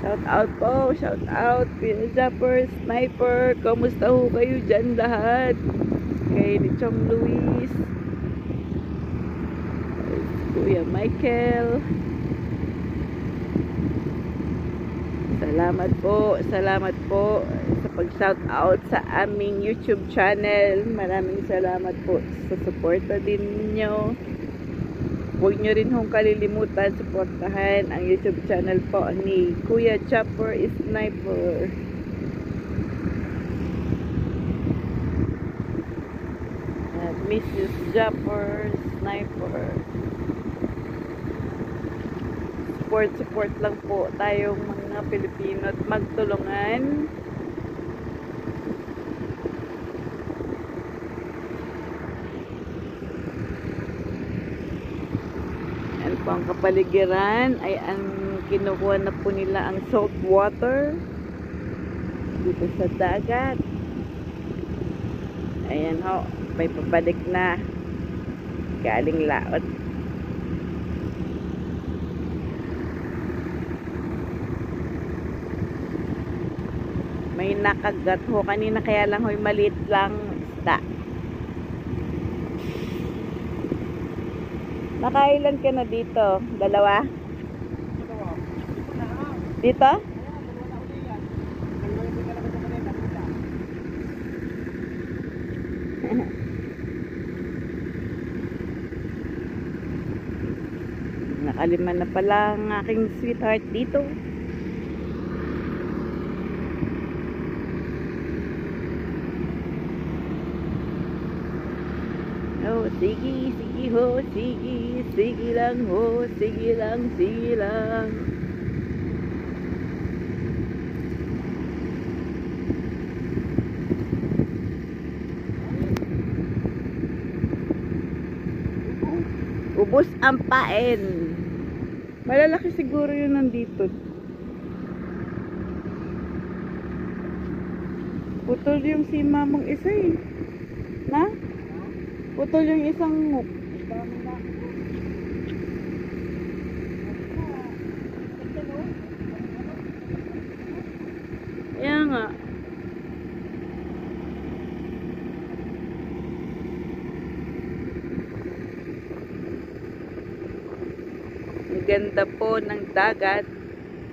Shout out po, shout out Kuya Japper, Sniper, kamusta ho kayo dyan lahat? Kay Chong Luis, Kuya Michael, salamat po sa pag-shout out sa aming YouTube channel. Maraming salamat po sa suporta din ninyo. Huwag nyo rin hong kalilimutan suportahan ang YouTube channel po ni Kuya Japper Sniper. At Mrs. Japper Sniper. Support lang po tayong mga Pilipino at magtulungan. Yan po ang kapaligiran ay ang kinukuha na po nila ang salt water dito sa dagat. Ayan ho, may pabalik na galing laot. May nakagat ho kanina, kaya lang ho'y maliit lang isda. Nakailan ka na dito? Dalawa? Dito? Nakalima na pala ang aking sweetheart dito. Oh, sige ho, sige lang ho, sige lang. Ubos ang pain. Malalaki siguro yun nandito. Putol yung si mamang isa eh. Na? Putol yung isang hook. Yan nga. Ang ganda po ng dagat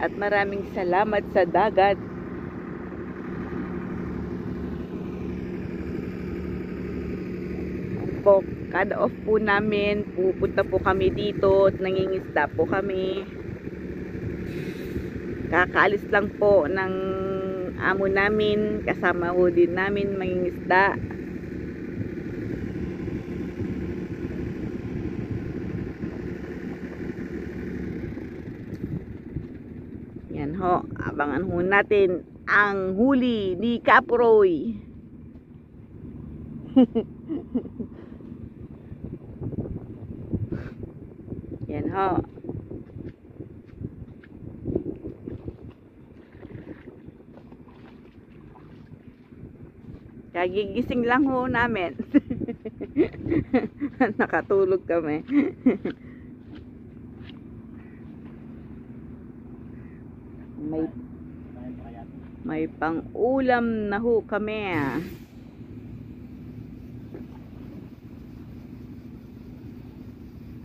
at maraming salamat sa dagat. Po, kada off po namin, pupunta po kami dito at nangingisda po kami. Kakaalis lang po ng amo namin, kasama ho din namin mangingisda. Yan ho, abangan ho natin ang huli ni Kapuroy. Yan ho. Kagigising lang ho namin. Nakatulog kami. May pang-ulam na ho kami.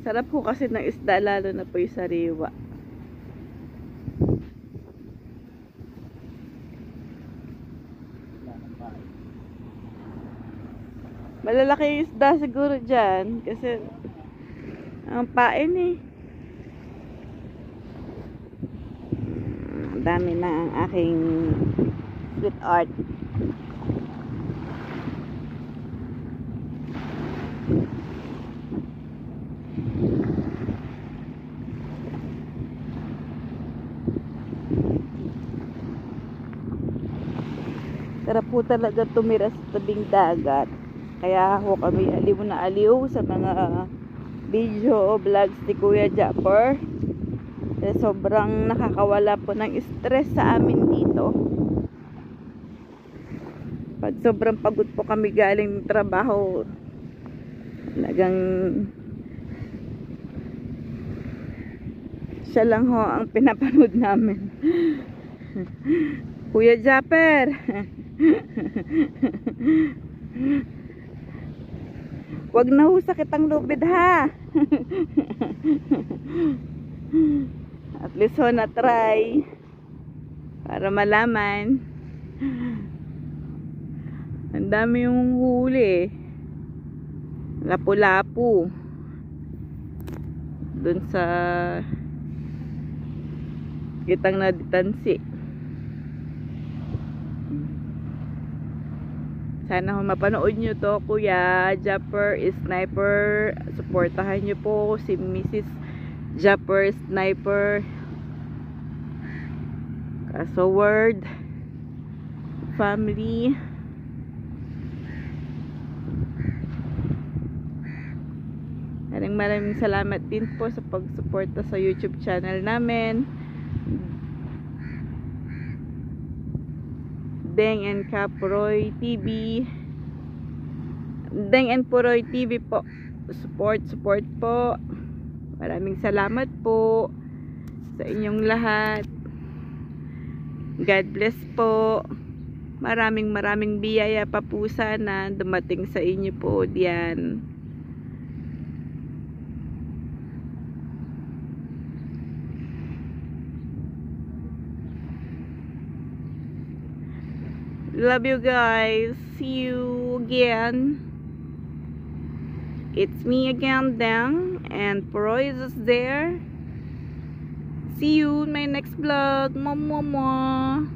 Sarap ho kasi ng isda, lalo na po yung sariwa. Malalaki yung isda siguro dyan kasi ang pain eh. Dami na ang aking sweetheart. Sarap po talaga tumira sa tabing dagat. Kaya ho kami aliw na aliw sa mga video o vlogs ni Kuya Japper. Sobrang nakakawala po ng stress sa amin dito. Pag sobrang pagod po kami galing ng trabaho, talagang Siya lang ho ang pinapanood namin. Kuya Japper. Wag na ho sakit ang lubid ha. At least ho na try para malaman. Ang dami yung huli. Lapu-lapu. Dun sa kitang na ditansi. Sana ho mapanood nyo to, Kuya Japper Sniper. Supportahan nyo po si Mrs. Japper Sniper. Kaso word family. Maraming salamat din po sa pagsuporta sa YouTube channel namin. Deng and Kapuroy TV. Deng and Puroy TV po. Support po. Maraming salamat po sa inyong lahat. God bless po. Maraming biyaya pa po sana dumating sa inyo po diyan. Love you guys. See you again. It's me again, Deng, and Puroy is there. See you in my next vlog. Mama.